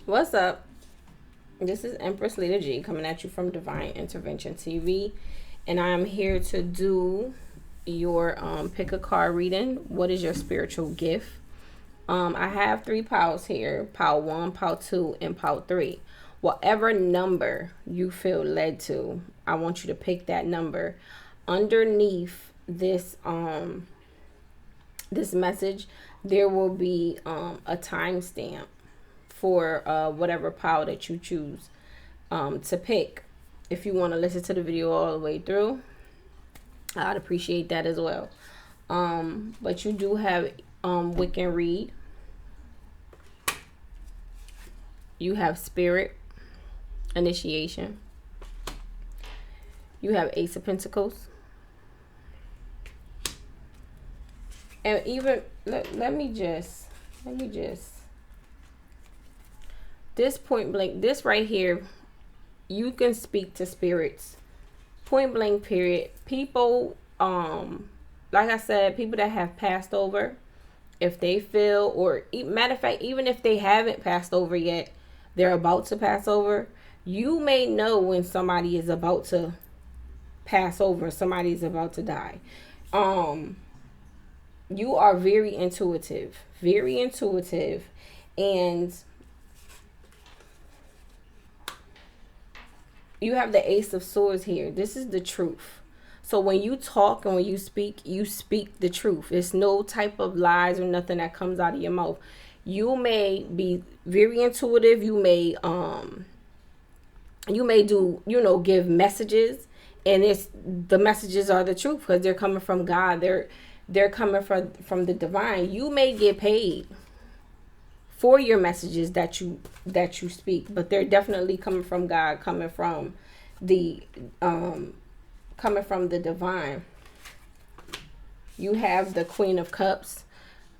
What's up? This is Empress Leader G coming at you from Divine Intervention TV, and I am here to do your pick a card reading. What is your spiritual gift? I have three piles here: pile one, pile two, and pile three. Whatever number you feel led to, I want you to pick that number. Underneath this message, there will be a timestamp for whatever pile that you choose to pick. If you want to listen to the video all the way through, I'd appreciate that as well. But you do have Wiccan Read. You have Spirit Initiation. You have Ace of Pentacles. And even let me just this point blank, this right here, you can speak to spirits. Point blank period. People, like I said, people that have passed over, if they feel, or matter of fact, even if they haven't passed over yet, they're about to pass over. You may know when somebody is about to pass over, somebody is about to die. You are very intuitive, and you have the Ace of Swords here. This is the truth. So when you talk and when you speak the truth. It's no type of lies or nothing that comes out of your mouth. You may be very intuitive. You may do, give messages, and the messages are the truth because they're coming from God. They're coming from the divine. You may get paid for your messages that you speak, but they're definitely coming from God, coming from the divine. You have the Queen of Cups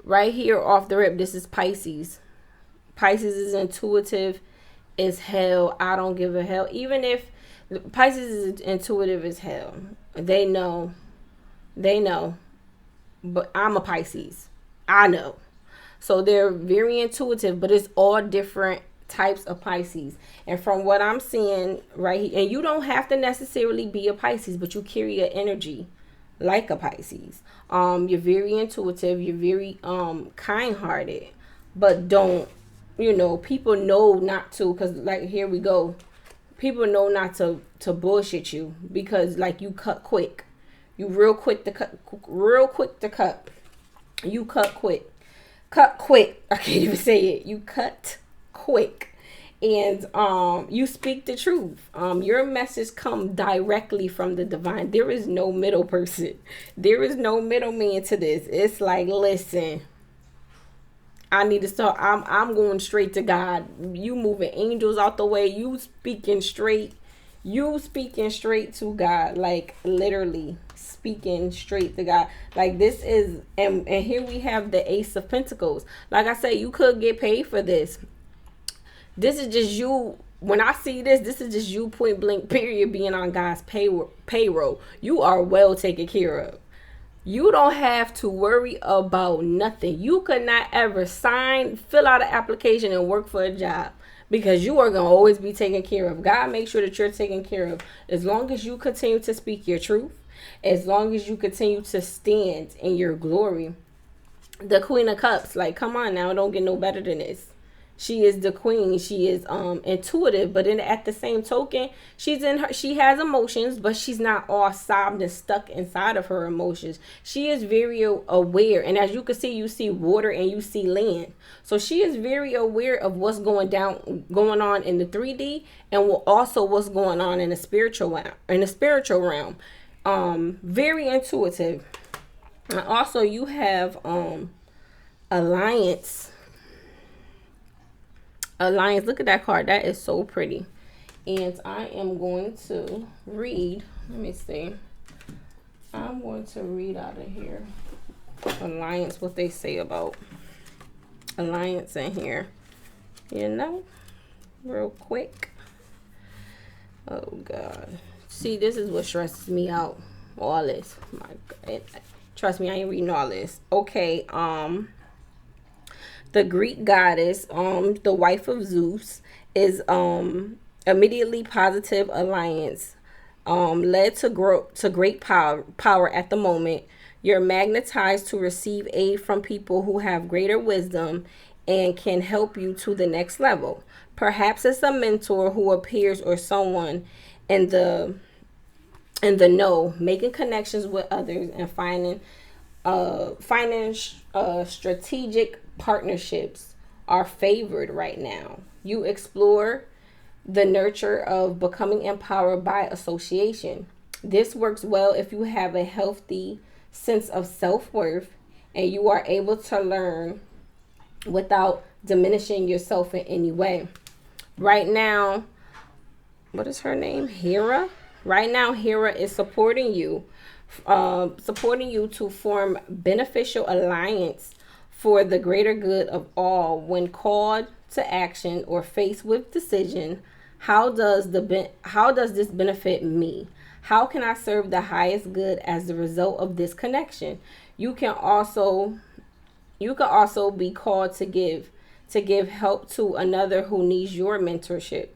right here off the rip. This is Pisces. Pisces is intuitive as hell. I don't give a hell. Even if Pisces is intuitive as hell, they know, but I'm a Pisces. I know. So they're very intuitive, but it's all different types of Pisces. And from what I'm seeing right here, and you don't have to necessarily be a Pisces, but you carry an energy like a Pisces. You're very intuitive, you're very kind-hearted, but don't, people know not to, because like here we go. People know not to bullshit you, because like you cut quick. You real quick to cut. You cut quick. Cut quick. I can't even say it. You cut quick. And you speak the truth. Your message come directly from the divine. There is no middle person. There is no middleman to this. It's like, listen, I need to start. I'm going straight to God. You moving angels out the way. You speaking straight to God, like literally speaking straight to God. Like this is, and here we have the Ace of Pentacles. Like I said, you could get paid for this. This is just you. When I see this is just you, point blank period, being on God's payroll. You are well taken care of. You don't have to worry about nothing. You could not ever fill out an application and work for a job, because you are going to always be taken care of. God makes sure that you're taken care of. As long as you continue to speak your truth, as long as you continue to stand in your glory. The Queen of Cups, like, come on now, don't get no better than this. She is the queen. She is intuitive, but at the same token, she has emotions, but she's not all sobbed and stuck inside of her emotions. She is very aware, and as you can see, you see water and you see land. So she is very aware of what's going on in the 3D, and also what's going on in the spiritual realm. Very intuitive. And also you have Alliance. Look at that card. That is so pretty. And I am going to read. Let me see. I'm going to read out of here. Alliance, what they say about Alliance in here. Real quick. Oh, God. See, this is what stresses me out. All this. My God. Trust me, I ain't reading all this. Okay. The Greek goddess, the wife of Zeus, is immediately positive alliance, led to great power at the moment. You're magnetized to receive aid from people who have greater wisdom and can help you to the next level. Perhaps it's a mentor who appears or someone in the know, making connections with others and finding strategic partnerships are favored right now. You explore the nurture of becoming empowered by association. This works well if you have a healthy sense of self-worth and you are able to learn without diminishing yourself in any way. Right now, what is her name? Hera. Right now, Hera is supporting you to form beneficial alliance for the greater good of all. When called to action or faced with decision, how does this benefit me? How can I serve the highest good as a result of this connection? You can also be called to give help to another who needs your mentorship.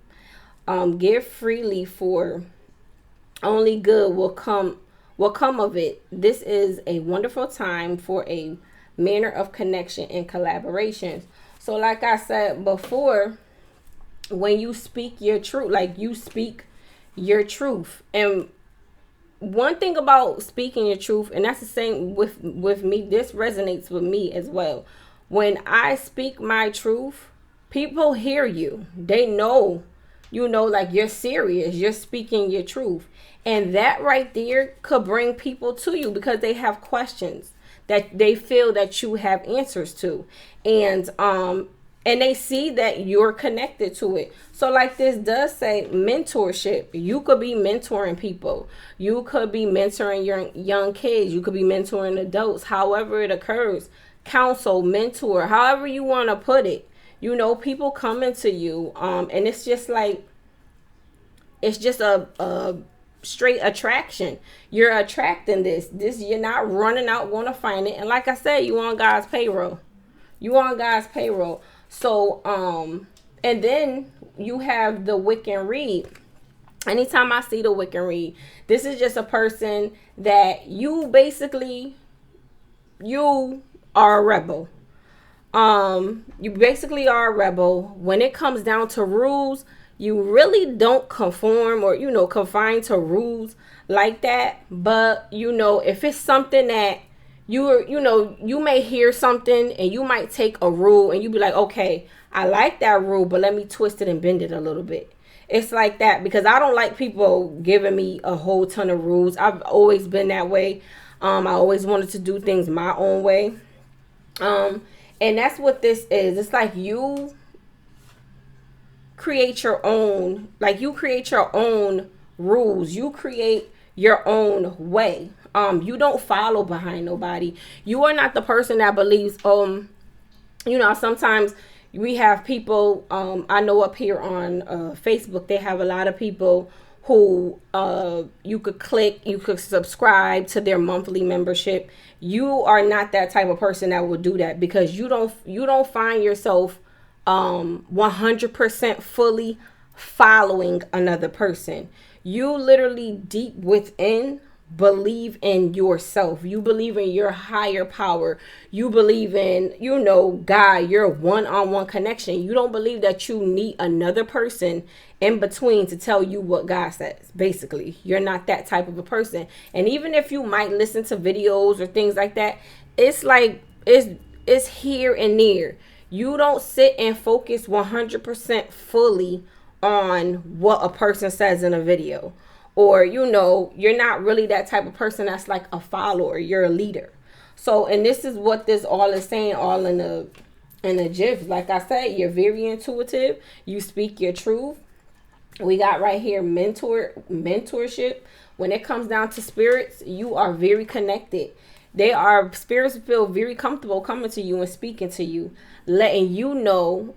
Give freely, for only good will come of it. This is a wonderful time for a manner of connection and collaborations. So like I said before, when you speak your truth, like you speak your truth. And one thing about speaking your truth, and that's the same with me, this resonates with me as well. When I speak my truth, people hear you. They know, like you're serious, you're speaking your truth. And that right there could bring people to you because they have questions that they feel that you have answers to. And they see that you're connected to it. So like this does say mentorship. You could be mentoring people. You could be mentoring your young kids. You could be mentoring adults. However it occurs. Counsel, mentor, however you want to put it. People coming to you. And it's just like, it's just a straight attraction. You're attracting this. You're not running out going to find it. And like I said, you on God's payroll. So, and then you have the Wiccan Reed. Anytime I see the Wiccan Reed, this is just a person that you are a rebel. You basically are a rebel. When it comes down to rules, you really don't conform or, confine to rules like that. But, if it's something that you may hear something and you might take a rule and you be like, okay, I like that rule, but let me twist it and bend it a little bit. It's like that because I don't like people giving me a whole ton of rules. I've always been that way. I always wanted to do things my own way. And that's what this is. It's like you create your own, rules. You create your own way. You don't follow behind nobody. You are not the person that believes, sometimes we have people, I know up here on Facebook, they have a lot of people who you could subscribe to their monthly membership. You are not that type of person that will do that because you don't find yourself 100% fully following another person. You literally deep within believe in yourself. You believe in your higher power. You believe in, God, your one-on-one connection. You don't believe that you need another person in between to tell you what God says. Basically, you're not that type of a person. And even if you might listen to videos or things like that, it's like it's here and there. You don't sit and focus 100% fully on what a person says in a video. Or, you're not really that type of person that's like a follower. You're a leader. So, and this is what this all is saying, all in the gif. Like I said, you're very intuitive. You speak your truth. We got right here mentorship. When it comes down to spirits, you are very connected. Spirits feel very comfortable coming to you and speaking to you, letting you know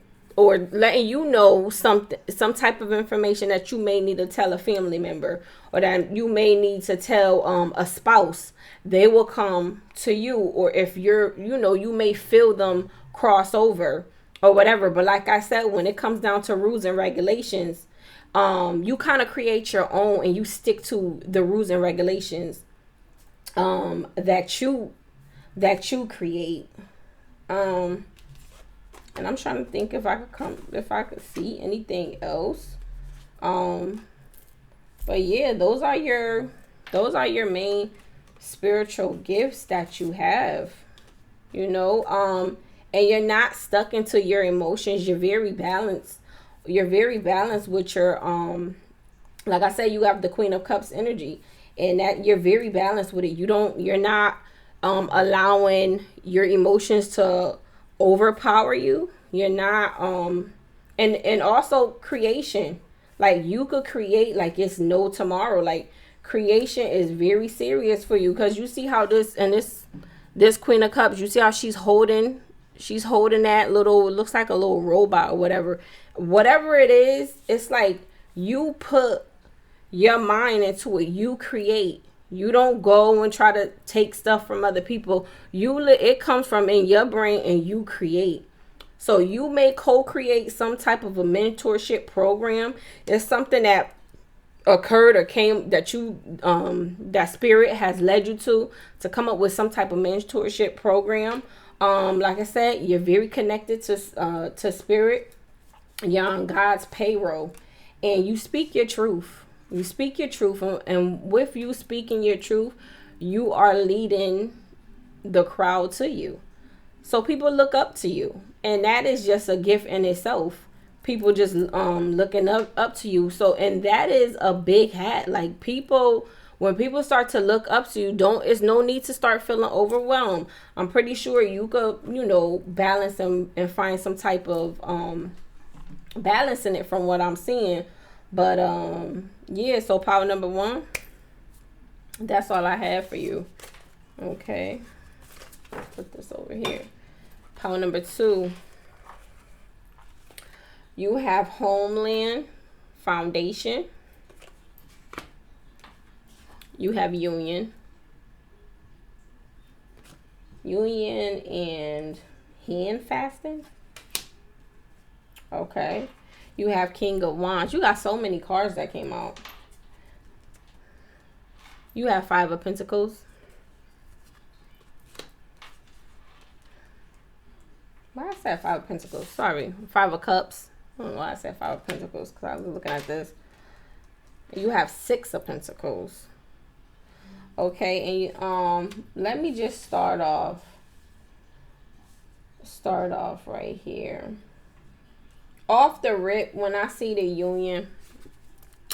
some type of information that you may need to tell a family member or that you may need to tell a spouse. They will come to you, or if you may feel them cross over or whatever. But like I said, when it comes down to rules and regulations, you kind of create your own and you stick to the rules and regulations that you create. And I'm trying to think if I could see anything else. But yeah, those are your main spiritual gifts that you have. And you're not stuck into your emotions. You're very balanced. You're very balanced with your like I said, you have the Queen of Cups energy, and that you're very balanced with it. You're not allowing your emotions to overpower you. You're not and also creation. Like you could create like it's no tomorrow. Like creation is very serious for you, because you see how this Queen of Cups, you see how she's holding that little, looks like a little robot or whatever it is. It's like you put your mind into it. You create. You don't go and try to take stuff from other people. It comes from in your brain, and you create. So you may co-create some type of a mentorship program. It's something that occurred or came that you that spirit has led you to come up with some type of mentorship program. Like I said, you're very connected to spirit. You're on God's payroll, and you speak your truth. You speak your truth, and with you speaking your truth, you are leading the crowd to you. So people look up to you, and that is just a gift in itself. People just looking up to you. So, and that is a big hat. Like when people start to look up to you, it's no need to start feeling overwhelmed. I'm pretty sure you could, balance and find some type of balance in it from what I'm seeing. But yeah, so power number 1, that's all I have for you. Okay, put this over here. Power number 2, you have homeland, foundation. You have union and hand fasting. Okay. You have King of Wands. You got so many cards that came out. You have 5 of Pentacles. Why I said 5 of Pentacles? Sorry. 5 of Cups. I don't know why I said 5 of Pentacles, because I was looking at this. You have 6 of Pentacles. Okay, and let me just start off right here. Off the rip, when I see the union,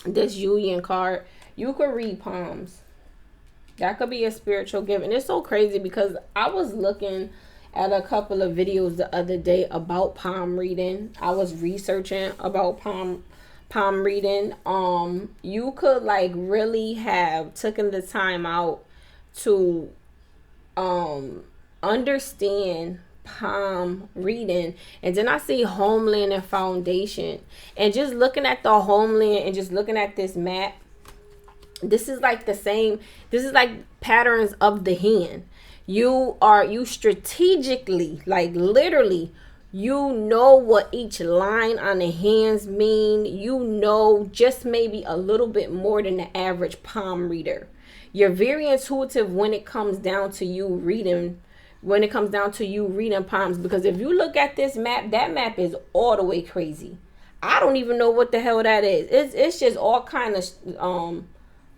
this union card, you could read palms. That could be a spiritual gift. And it's so crazy because I was looking at a couple of videos the other day about palm reading. I was researching about palm reading. You could like really have taken the time out to understand palm reading. And then I see homeland and foundation, and just looking at the homeland and just looking at this map, this is like patterns of the hand. You strategically, like literally, what each line on the hands mean. Just maybe a little bit more than the average palm reader. You're very intuitive when it comes down to you reading palms, because if you look at this map, that map is all the way crazy. I don't even know what the hell that is. It's just all kind of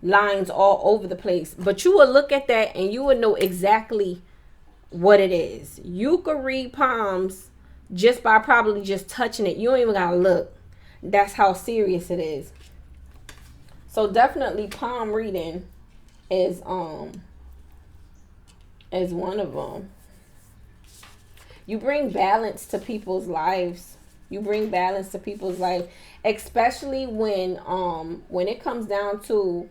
lines all over the place. But you would look at that and you would know exactly what it is. You could read palms just by probably just touching it. You don't even gotta look. That's how serious it is. So definitely palm reading is one of them. You bring balance to people's lives. Especially when it comes down to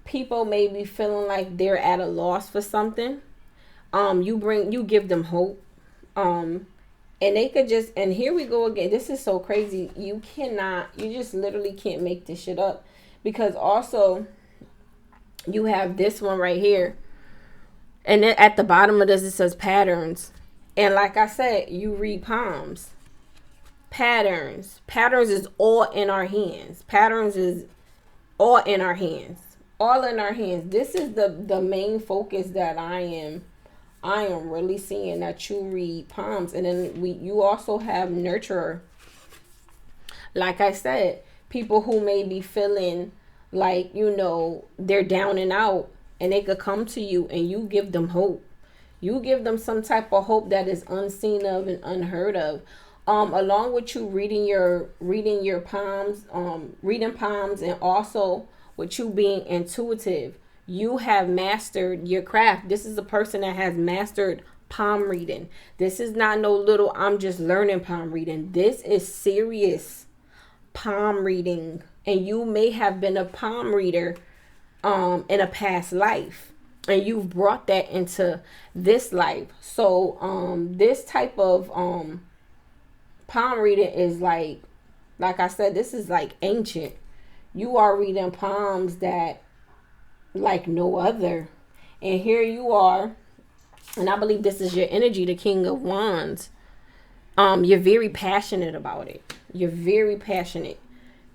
people may be feeling like they're at a loss for something. You give them hope. And they could just, and here we go again. This is so crazy. You just literally can't make this shit up, because also you have this one right here. And then at the bottom of this, it says patterns. And like I said, you read palms. Patterns is all in our hands. Patterns is all in our hands. All in our hands. This is the main focus that I am really seeing, that you read palms. And then you also have nurturer. Like I said, people who may be feeling like, they're down and out, and they could come to you and you give them hope. You give them some type of hope that is unseen of and unheard of. Along with you reading your palms, reading palms, and also with you being intuitive, you have mastered your craft. This is a person that has mastered palm reading. This is not no little, I'm just learning palm reading. This is serious palm reading. And you may have been a palm reader in a past life, and you've brought that into this life. So this type of palm reading is like I said, this is like ancient. You are reading palms that like no other. And here you are, and I believe this is your energy, the King of Wands. You're very passionate about it. You're very passionate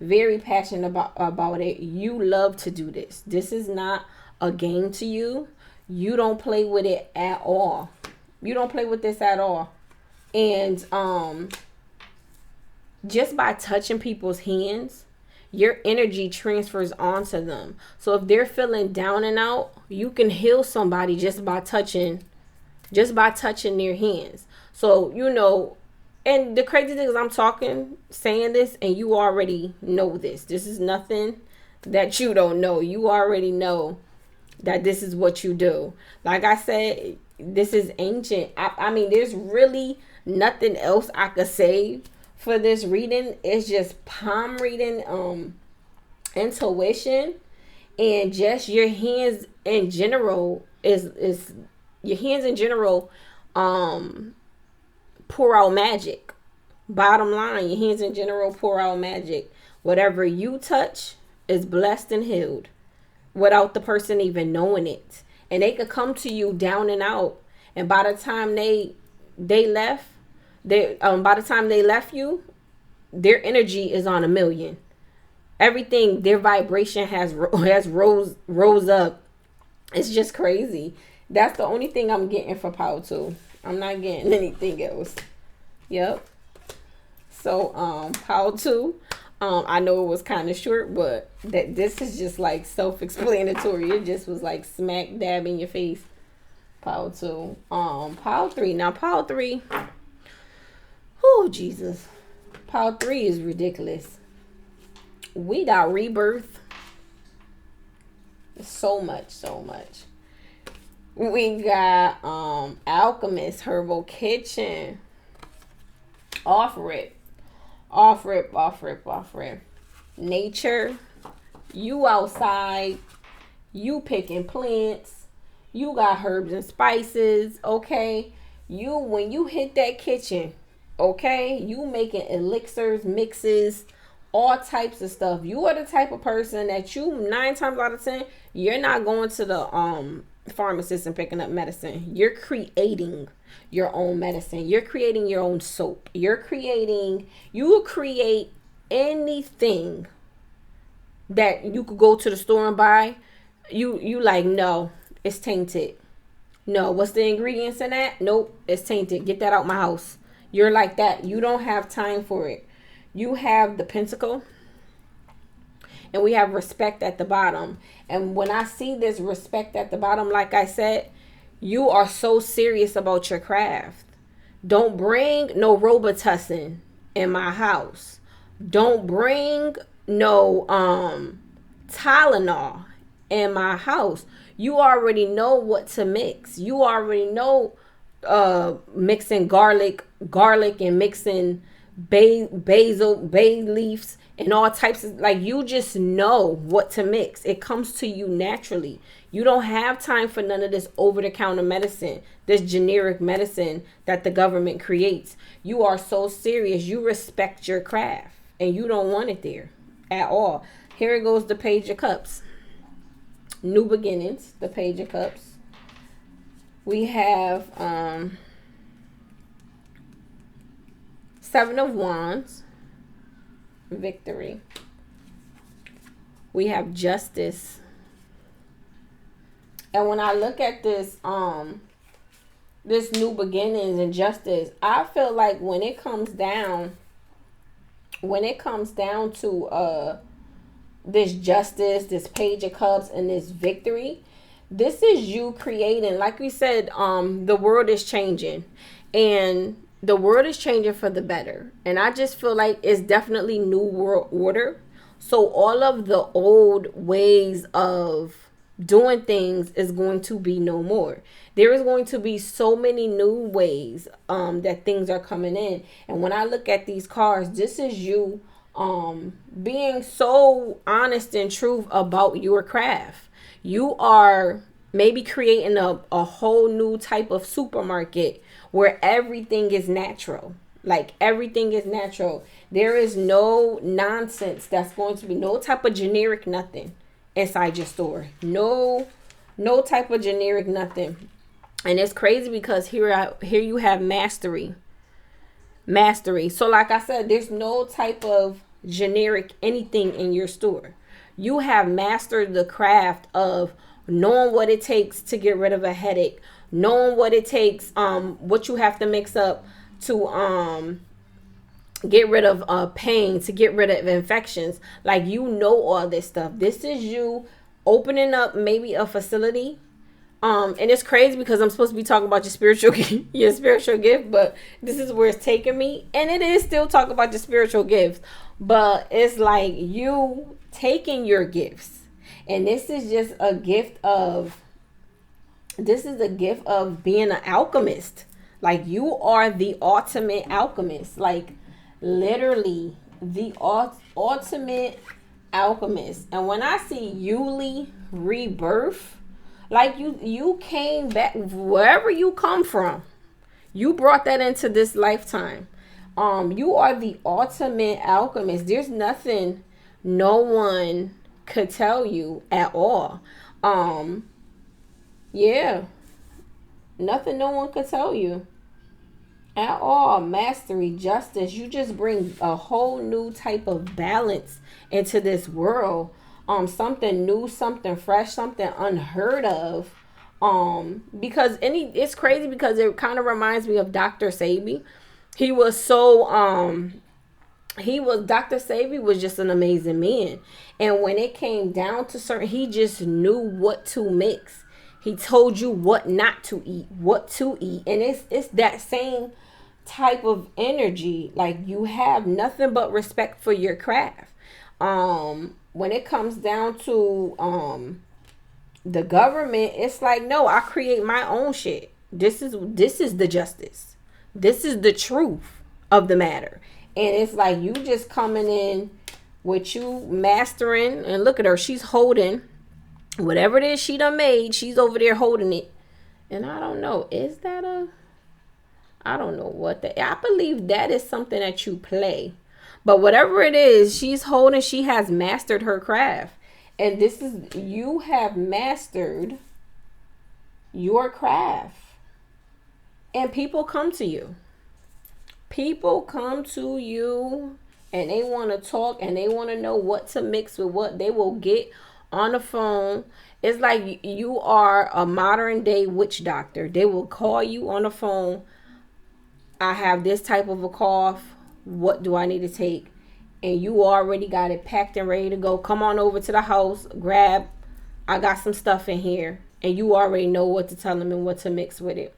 about it. You love to do this. This is not a game to you. You don't play with it at all. You don't play with this at all. And just by touching people's hands, your energy transfers onto them. So if they're feeling down and out, you can heal somebody just by touching their hands. So, and the crazy thing is, I'm saying this, and you already know this. This is nothing that you don't know. You already know that this is what you do. Like I said, this is ancient. I mean, there's really nothing else I could say for this reading. It's just palm reading, intuition, and just your hands in general is your hands in general pour out magic. Bottom line, your hands in general pour out magic. Whatever you touch is blessed and healed without the person even knowing it. And they could come to you down and out, and by the time they left you, their energy is on 1,000,000. Everything, their vibration has rose up. It's just crazy. That's the only thing I'm getting for Power 2. I'm not getting anything else. Yep. So Power 2. I know it was kind of short, but this is just like self-explanatory. It just was like smack dab in your face. Power 2. Power 3. Now Power 3. Oh Jesus. Power 3 is ridiculous. We got rebirth. So much. We got Alchemist, Herbal Kitchen. Offer it. Nature. You outside. You picking plants. You got herbs and spices. Okay. When you hit that kitchen, okay, you making elixirs, mixes, all types of stuff. You are the type of person that 9 times out of 10, you're not going to the pharmacist and picking up medicine. You're creating your own medicine. You're creating your own soap. You will create anything that you could go to the store and buy. You like, no, it's tainted. No, what's the ingredients in that? Nope, it's tainted. Get that out my house. You're like that. You don't have time for it. You have the pentacle, and we have respect at the bottom. And when I see this respect at the bottom, like I said, you are so serious about your craft. Don't bring no Robitussin in my house. Don't bring no Tylenol in my house. You already know what to mix. You already know mixing garlic and mixing basil, bay leaves, and all types of, like, you just know what to mix. It comes to you naturally. You don't have time for none of this over-the-counter medicine, this generic medicine that the government creates. You are so serious. You respect your craft, and you don't want it there at all. Here it goes, the Page of Cups. New beginnings, the Page of Cups. We have Seven of Wands, victory. We have justice. And when I look at this, this new beginnings and justice, I feel like when it comes down to this justice, this Page of Cups, and this victory, this is you creating, like we said, the world is changing, and the world is changing for the better. And I just feel like it's definitely new world order. So all of the old ways of doing things is going to be no more. There is going to be so many new ways that things are coming in. And when I look at these cards, this is you being so honest and truth about your craft. You are maybe creating a whole new type of supermarket where everything is natural. Like everything is natural. There is no nonsense that's going to be, no type of generic nothing inside your store. No type of generic nothing. And it's crazy because here you have mastery. So like I said, there's no type of generic anything in your store. You have mastered the craft of knowing what it takes to get rid of a headache, knowing what it takes, what you have to mix up to get rid of pain, to get rid of infections. Like, you know all this stuff. This is you opening up maybe a facility. And it's crazy because I'm supposed to be talking about your spiritual gift, but this is where it's taking me. And it is still talking about your spiritual gifts, but it's like you taking your gifts. And this is just a gift of being an alchemist. Like, you are the ultimate alchemist. Like, literally the ultimate alchemist. And when I see Yuli rebirth, like you came back wherever you come from. You brought that into this lifetime. You are the ultimate alchemist. There's nothing no one could tell you at all. Yeah. Nothing no one could tell you at all. Mastery, justice. You just bring a whole new type of balance into this world. Something new, something fresh, something unheard of. Because it's crazy because it kind of reminds me of Dr. Sebi. Dr. Sebi was just an amazing man. And when it came down to certain, he just knew what to mix. He told you what not to eat, what to eat. And it's that same type of energy. Like, you have nothing but respect for your craft. When it comes down to the government, it's like, no, I create my own shit. This is the justice. This is the truth of the matter. And it's like you just coming in with you mastering, and look at her, she's holding whatever it is she done made. She's over there holding it. And I don't know, I don't know what I believe that is something that you play. But whatever it is, she's holding, she has mastered her craft. And this is, you have mastered your craft. And people come to you. People come to you and they want to talk and they want to know what to mix with what. They will get on the phone. It's like you are a modern day witch doctor. They will call you on the phone. I have this type of a cough. What do I need to take? And you already got it packed and ready to go. Come on over to the house. Grab. I got some stuff in here. And you already know what to tell them and what to mix with it.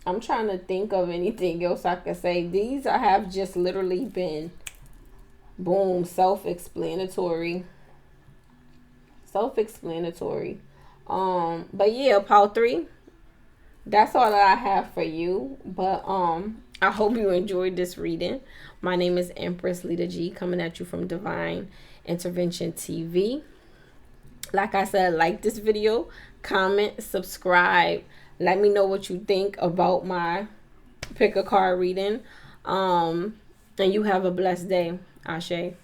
I'm trying to think of anything else I could say. These I have just literally been, boom, self-explanatory. Self-explanatory. But yeah, part 3. That's all that I have for you. But I hope you enjoyed this reading. My name is Empress Lita G, coming at you from Divine Intervention TV. Like I said, like this video, comment, subscribe. Let me know what you think about my pick a card reading. And you have a blessed day. Ashe.